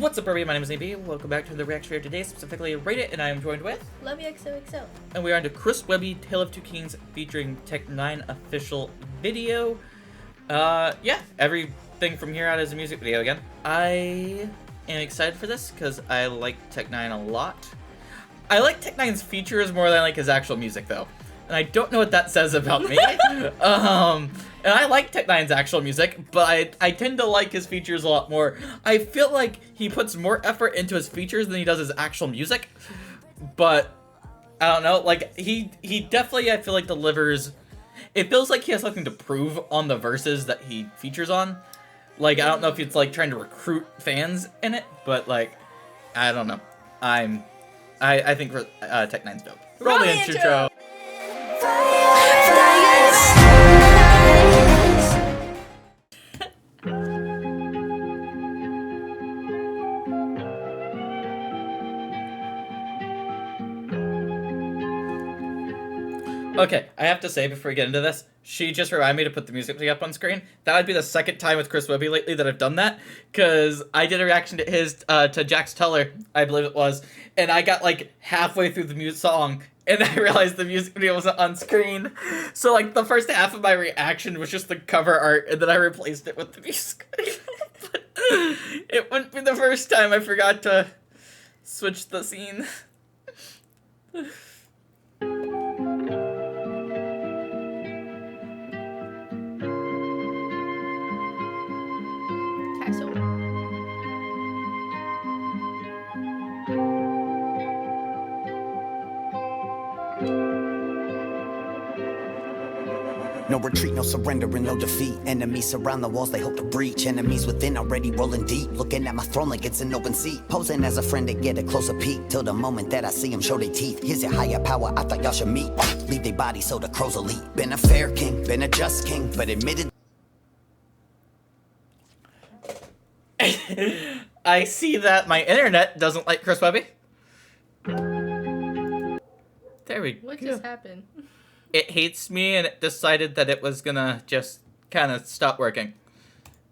What's up, everybody? My name is N9ne. Welcome back to the reaction video today, specifically Rate It, and I am joined with Love you XOXO. And we are on to Chris Webby, Tale of Two Kings, featuring N9ne official video. Yeah, everything from here out is a music video again. I am excited for this because I like N9ne a lot. I like N9ne's features more than I like his actual music, though. And I don't know what that says about me. And I like N9ne's actual music, but I tend to like his features a lot more. I feel like he puts more effort into his features than he does his actual music. But I don't know, like he definitely, I feel like, delivers. It feels like he has something to prove on the verses that he features on. Like, I don't know if it's like trying to recruit fans in it, but like, I don't know. I think N9ne's dope. Roll the intro. Okay, I have to say before we get into this, she just reminded me to put the music up on screen. That would be the second time with Chris Webby lately that I've done that, because I did a reaction to his, to Jack's Teller, I believe it was, and I got like halfway through the song, and I realized the music video wasn't on screen. So like the first half of my reaction was just the cover art, and then I replaced it with the music video. But it wouldn't be the first time I forgot to switch the scene. No retreat, no surrender, and no defeat. Enemies surround the walls, they hope to breach. Enemies within already rolling deep. Looking at my throne like it's an open seat. Posing as a friend to get a closer peek. Till the moment that I see them show their teeth. Here's your higher power, I thought y'all should meet. Leave their bodies so the crows will eat. Been a fair king, been a just king, but admitted. I see that my internet doesn't like Chris Webby. There we go. What just happened? It hates me, and it decided that it was gonna just kind of stop working.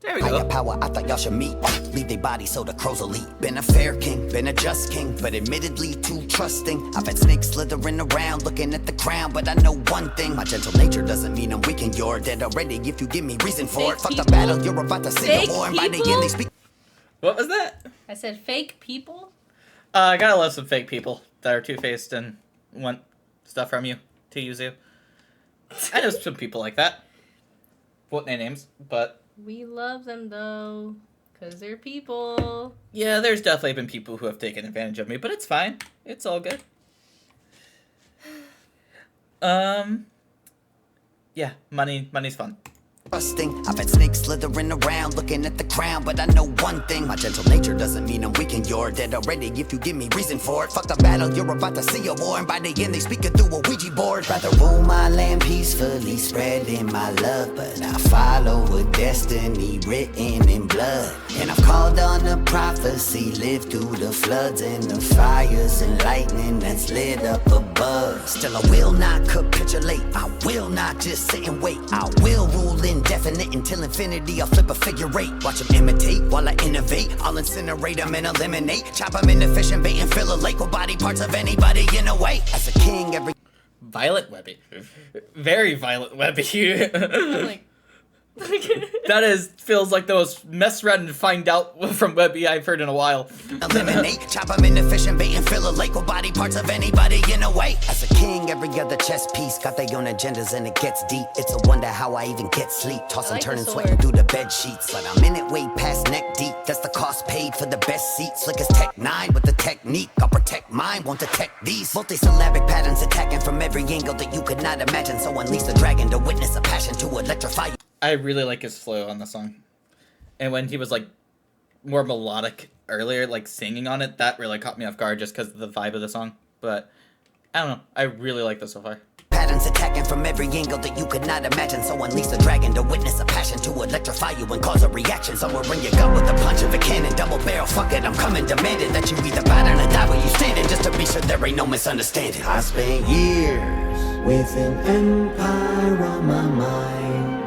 There we go. Higher power, I thought y'all should meet. Leave their bodies so the crows will eat. Been a fair king, been a just king, but admittedly too trusting. I've had snakes slithering around, looking at the crown, but I know one thing. My gentle nature doesn't mean I'm weak and you're dead already if you give me reason for it. Fuck the battle, you're about to see a war, and by the end they speak. What was that? I said fake people? I gotta love some fake people that are two-faced and want stuff from you to use you. I know some people like that. Won't name names, but We love them though, because they're people. yeah, there's definitely been people who have taken advantage of me, but it's fine. It's all good. Yeah, money's fun. Trusting. I've had snakes slithering around, looking at the crown, but I know one thing. My gentle nature doesn't mean I'm weak and you're dead already if you give me reason for it. Fuck the battle, you're about to see a war, and by the end they speak it through a Ouija board. Rather rule my land peacefully, spreading my love, but I follow a destiny written in blood. And I've called on a prophecy, lived through the floods and the fires and lightning that's lit up above. Still I will not capitulate, I will not just sit and wait. I will rule indefinite until infinity. I'll flip a figure eight. Watch them imitate while I innovate. I'll incinerate them and eliminate. Chop them into fish and bait and fill a lake with body parts of anybody in a way. As a king, every Violent Webby. Very violent Webby. I'm like, That feels like the most mess around and find out from Webby I've heard in a while. eliminate, chop them into fish and bait and fill a lake with body parts of anybody in a way. As a king, every other chess piece got their own agendas and it gets deep. It's a wonder how I even get sleep. Tossing, like turning, the sweating sword. through the bed sheets. But I'm in it way past neck deep. That's the cost paid for the best seats. Slick as N9ne with the technique. I'll protect mine, won't detect these. Multi-syllabic patterns attacking from every angle that you could not imagine. So unleash the dragon to witness a passion to electrify you. I really like his flow on the song. And when he was like more melodic earlier, like singing on it, that really caught me off guard just because of the vibe of the song. But I don't know. I really like this so far. Patterns attacking from every angle that you could not imagine. So unleash the dragon to witness a passion to electrify you and cause a reaction. Somewhere in your gut with a punch of a cannon. Double barrel, fuck it, I'm coming. Demanding that you either bow down or die where you standing. Just to be sure there ain't no misunderstanding. I spent years with an empire on my mind.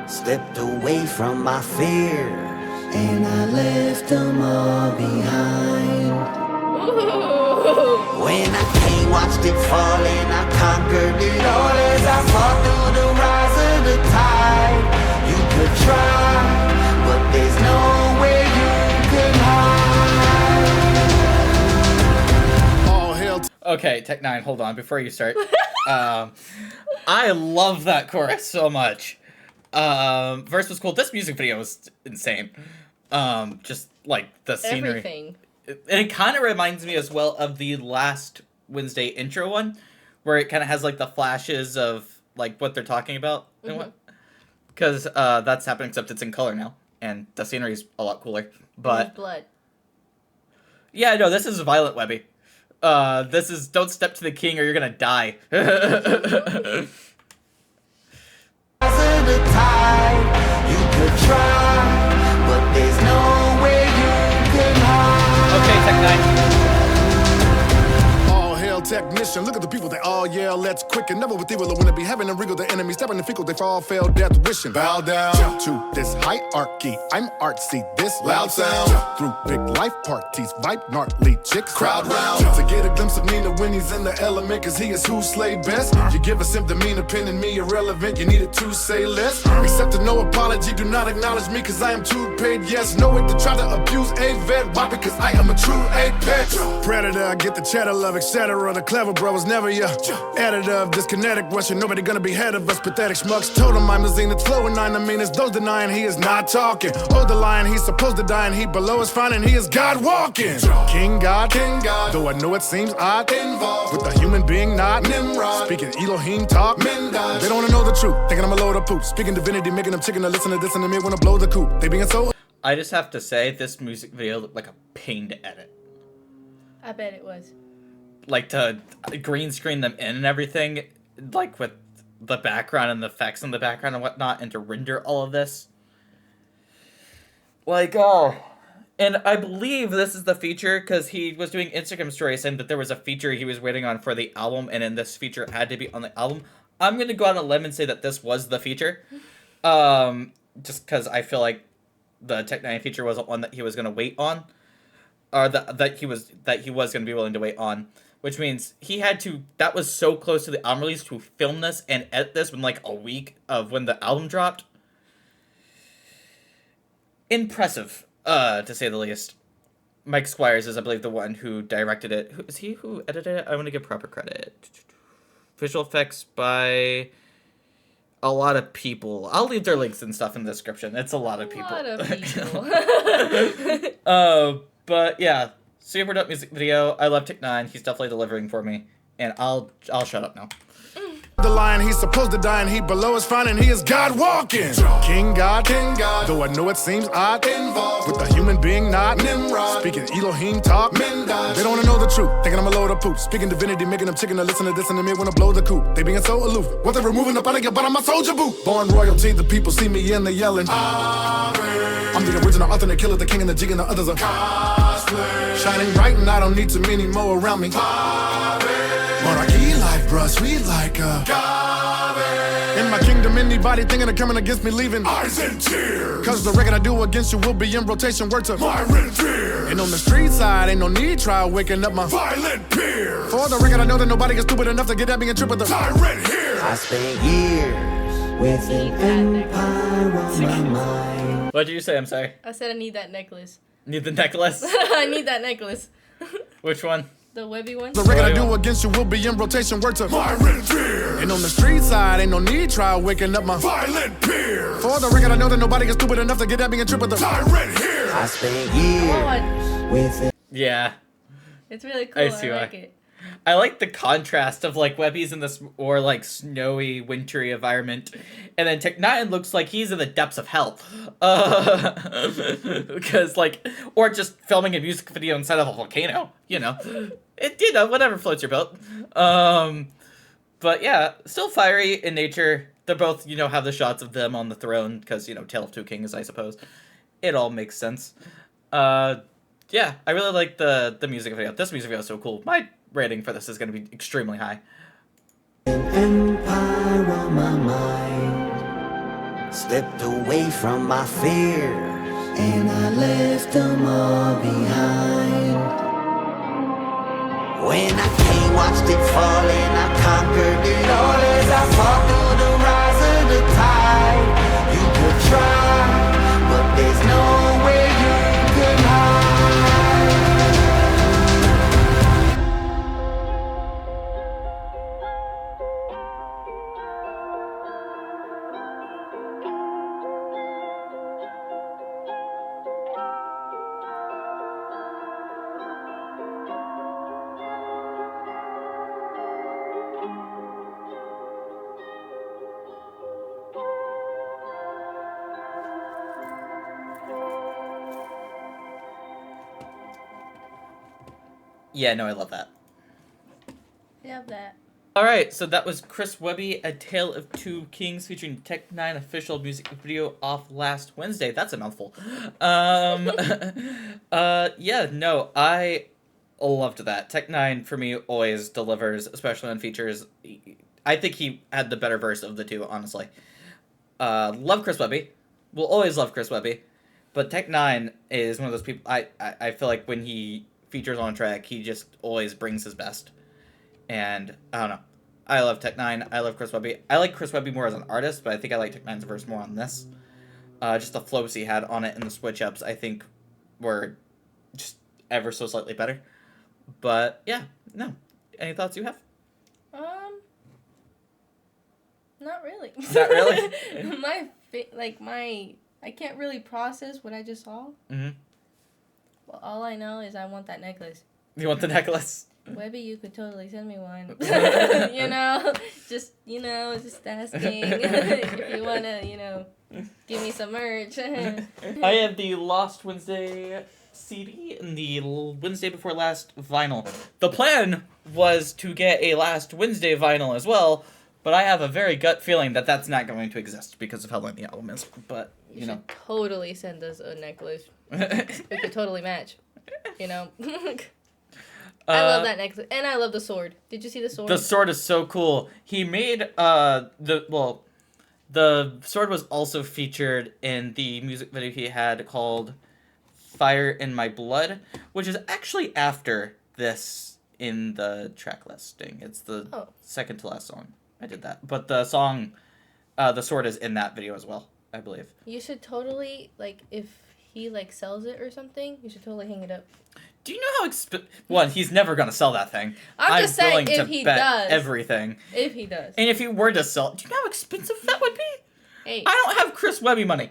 Stepped away from my fears and I left them all behind. Ooh. When I came, watched it fall, and I conquered it all as I fought through the rise of the tide. You could try, but there's nowhere you can hide. All hail Okay, Tech9, hold on before you start. I love that chorus so much. Verse was cool. This music video was insane. Just like the scenery. Everything. And it kind of reminds me as well of the last Wednesday intro one, where it kind of has like the flashes of like what they're talking about and what. Because that's happening, except it's in color now, and the scenery is a lot cooler. But Blood. yeah, no, this is violent, Webby. This is don't step to the king or you're gonna die. The tide, you could try, but there's nowhere you can hide. Okay, Tech9. All hail technician. Look at the people, they all yell, let's quicken. Never with evil, when it be heaven and regal. The enemy stepping in fecal, they fall, fail, death, wishing. Bow down to this hierarchy. I'm artsy, this loud sound. Through big life parties, vibe, gnarly chicks. Crowd round to get a glimpse of Nina when he's in the element, cause he is who slayed best. You give us him demeanor, pinning me irrelevant. You needed to say less. Accepted no apology, do not acknowledge me, cause I am too paid. Yes, know it to try to abuse a vet. Why? Because I am a true apex. Predator, I get the cheddar love, etc. The clever bro was never your editor of this kinetic Russian. Nobody gonna be head of us, pathetic schmucks. Told him I'm the zenith, flowing N9ne. It's those denying he is not talking. Oh, the lion, he's supposed to die, and he below is fine, and he is God walking. King God, though I know it seems odd. Involved with a human being, not Nimrod. Speaking Elohim talk, they don't wanna know the truth. Thinking I'm a load of poop. Speaking divinity, making them chicken to listen to this, and me wanna blow the coop. They being so. I just have to say, this music video looked like a pain to edit. I bet it was. Like, to green screen them in and everything, like, with the background and the effects in the background and whatnot, and to render all of this. Like, oh. And I believe this is the feature, because he was doing Instagram stories saying that there was a feature he was waiting on for the album, and then this feature had to be on the album. I'm going to go on a limb and say that this was the feature. Just because I feel like the Tech9 feature wasn't one that he was going to wait on. Or that he was going to be willing to wait on. Which means he had to, that was so close to the album release, to film this and edit this in like a week of when the album dropped. Impressive, to say the least. Mike Squires is, I believe, the one who directed it. Is he who edited it? I want to give proper credit. Visual effects by a lot of people. I'll leave their links and stuff in the description. It's a lot of people. A lot of people. But yeah. Super dope music video. I love Tech9. He's definitely delivering for me. And I'll shut up now. The lion, he's supposed to die, and he below is fine, and he is God walking. King God, though I know it seems odd. Involved with a human being, not Nimrod. Speaking Elohim talk, they don't wanna know the truth. Thinking I'm a load of poop. Speaking divinity, making them chicken to listen to this, and me wanna blow the coop. They being so aloof. What they're removing up out of your butt, I'm a soldier boot. Born royalty, the people see me and they yelling. I'm the original alternate killer, the king and the jig, and the others are cosplay. Shining bright, and I don't need too many more around me. Monarchy life, bruh, sweet like a in my kingdom, anybody thinking of coming against me leaving eyes and tears. Cause the record I do against you will be in rotation, word to my revere. And on the street side, ain't no need try waking up my violent peers. For the record, I know that nobody is stupid enough to get at me and trip with the tyrant here. I spent years with an empire on my mind. What did you say? I'm sorry. I said I need that necklace. Need the necklace? I need that necklace. Which one? The Webby one. The record I do against you will be in rotation, word to my revere. And on the street side, ain't no need try waking up my violent peers. For the record, I know that nobody is stupid enough to get at me and trip with the tyrant here. I spent years with it. Yeah. It's really cool. I see why. like it. I like the contrast of like Webby's in this or like snowy, wintry environment, and then Tech9 looks like he's in the depths of hell. Because like, or just filming a music video inside of a volcano. You know, whatever floats your boat. But yeah, still fiery in nature. They're both, have the shots of them on the throne because Tale of Two Kings, I suppose. It all makes sense. Yeah, I really like the music video. This music video is so cool. My rating for this is going to be extremely high. An empire on my mind. Slipped away from my fears. and I left them all behind. When I came, watched it fall, and I conquered it all as I fought through the rise of the tide. You could try, but there's nowhere you could hide. Yeah, no, I love that. Love that. Alright, so that was Chris Webby, A Tale of Two Kings, featuring Tech9ne official music video off last Wednesday. That's a mouthful. Yeah, no, I loved that. Tech9ne, for me, always delivers, especially on features. I think he had the better verse of the two, honestly. Love Chris Webby. Will always love Chris Webby. But Tech9ne is one of those people, I feel like when he features on a track, he just always brings his best. And I don't know. I love Tech9ne. I love Chris Webby. I like Chris Webby more as an artist, but I think I like Tech9ne's verse more on this. Just the flows he had on it and the switch ups, I think, were just ever so slightly better. But yeah, no. Any thoughts you have? Not really. Not really? I can't really process what I just saw. Mm-hmm. Well, all I know is I want that necklace. You want the necklace? Webby, you could totally send me one. just asking if you want to, give me some merch. I have the Lost Wednesday CD and the Wednesday Before Last vinyl. The plan was to get a Last Wednesday vinyl as well, but I have a very gut feeling that that's not going to exist because of how long the album is. But, you should totally send us a necklace. We could totally match, I love that necklace, and I love the sword. Did you see the sword? The sword is so cool. He made the sword was also featured in the music video he had called Fire in My Blood, which is actually after this in the track listing. It's the second to last song. I did that. But the song, the sword is in that video as well, I believe. You should totally, if he, sells it or something, you should totally hang it up. Do you know how One, he's never going to sell that thing. I'm just saying, willing if to he bet does. everything. If he does. And if he were to sell it, do you know how expensive that would be? Hey. I don't have Chris Webby money.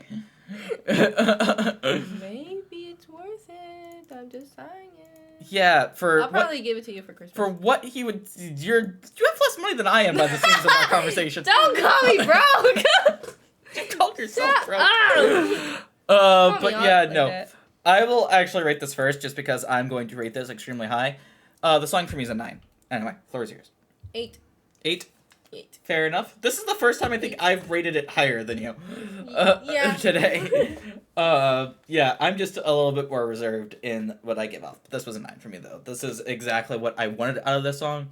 Maybe it's worth it. I'm just saying it. Yeah, I'll probably give it to you for Christmas. For what he would... You have less money than I am by the seams of our conversation. Don't call me broke! You called yourself broke. But yeah, no. That. I will actually rate this first, just because I'm going to rate this extremely high. The song for me is a 9. Anyway, floor is yours. 8. 8? 8. Fair enough. This is the first time I think I've rated it higher than you. Today. Yeah, I'm just a little bit more reserved in what I give off. This was a 9 for me, though. This is exactly what I wanted out of this song.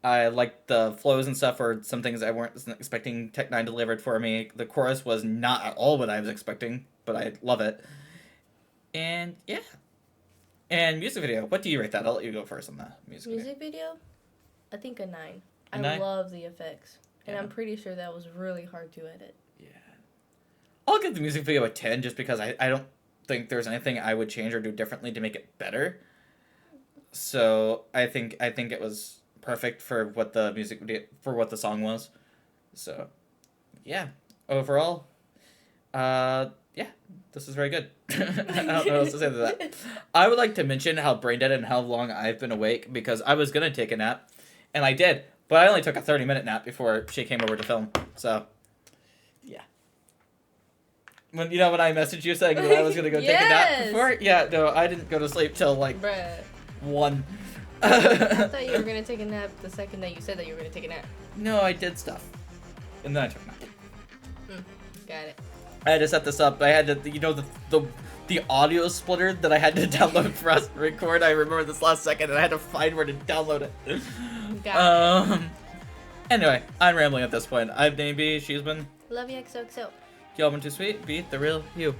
I liked the flows and stuff, or some things I wasn't expecting Tech9ne delivered for me. The chorus was not at all what I was expecting, but I love it. And, yeah. And music video. What do you rate that? I'll let you go first on the music video. I think a 9. A I 9? love the effects. And Yeah. I'm pretty sure that was really hard to edit. Yeah. I'll give the music video a 10, just because I don't think there's anything I would change or do differently to make it better. So I think it was perfect for what the music video, for what the song was. So yeah, overall, yeah, this is very good. I don't know what else to say to that. I would like to mention how brain dead and how long I've been awake, because I was gonna take a nap, and I did, but I only took a 30-minute nap before she came over to film. So yeah. When I messaged you saying that I was gonna go take a nap before, yeah, no, I didn't go to sleep till Bruh. 1. I thought you were gonna take a nap the second that you said that you were gonna take a nap. No, I did stuff, and then I took a nap. Got it. I had to set this up. I had to, the audio splitter that I had to download for us to record. I remember this last second, and I had to find where to download it. Got it. Anyway, I'm rambling at this point. I'm N9ne. She's been. Love you, XOXO. Y'all been too sweet. Be the real you.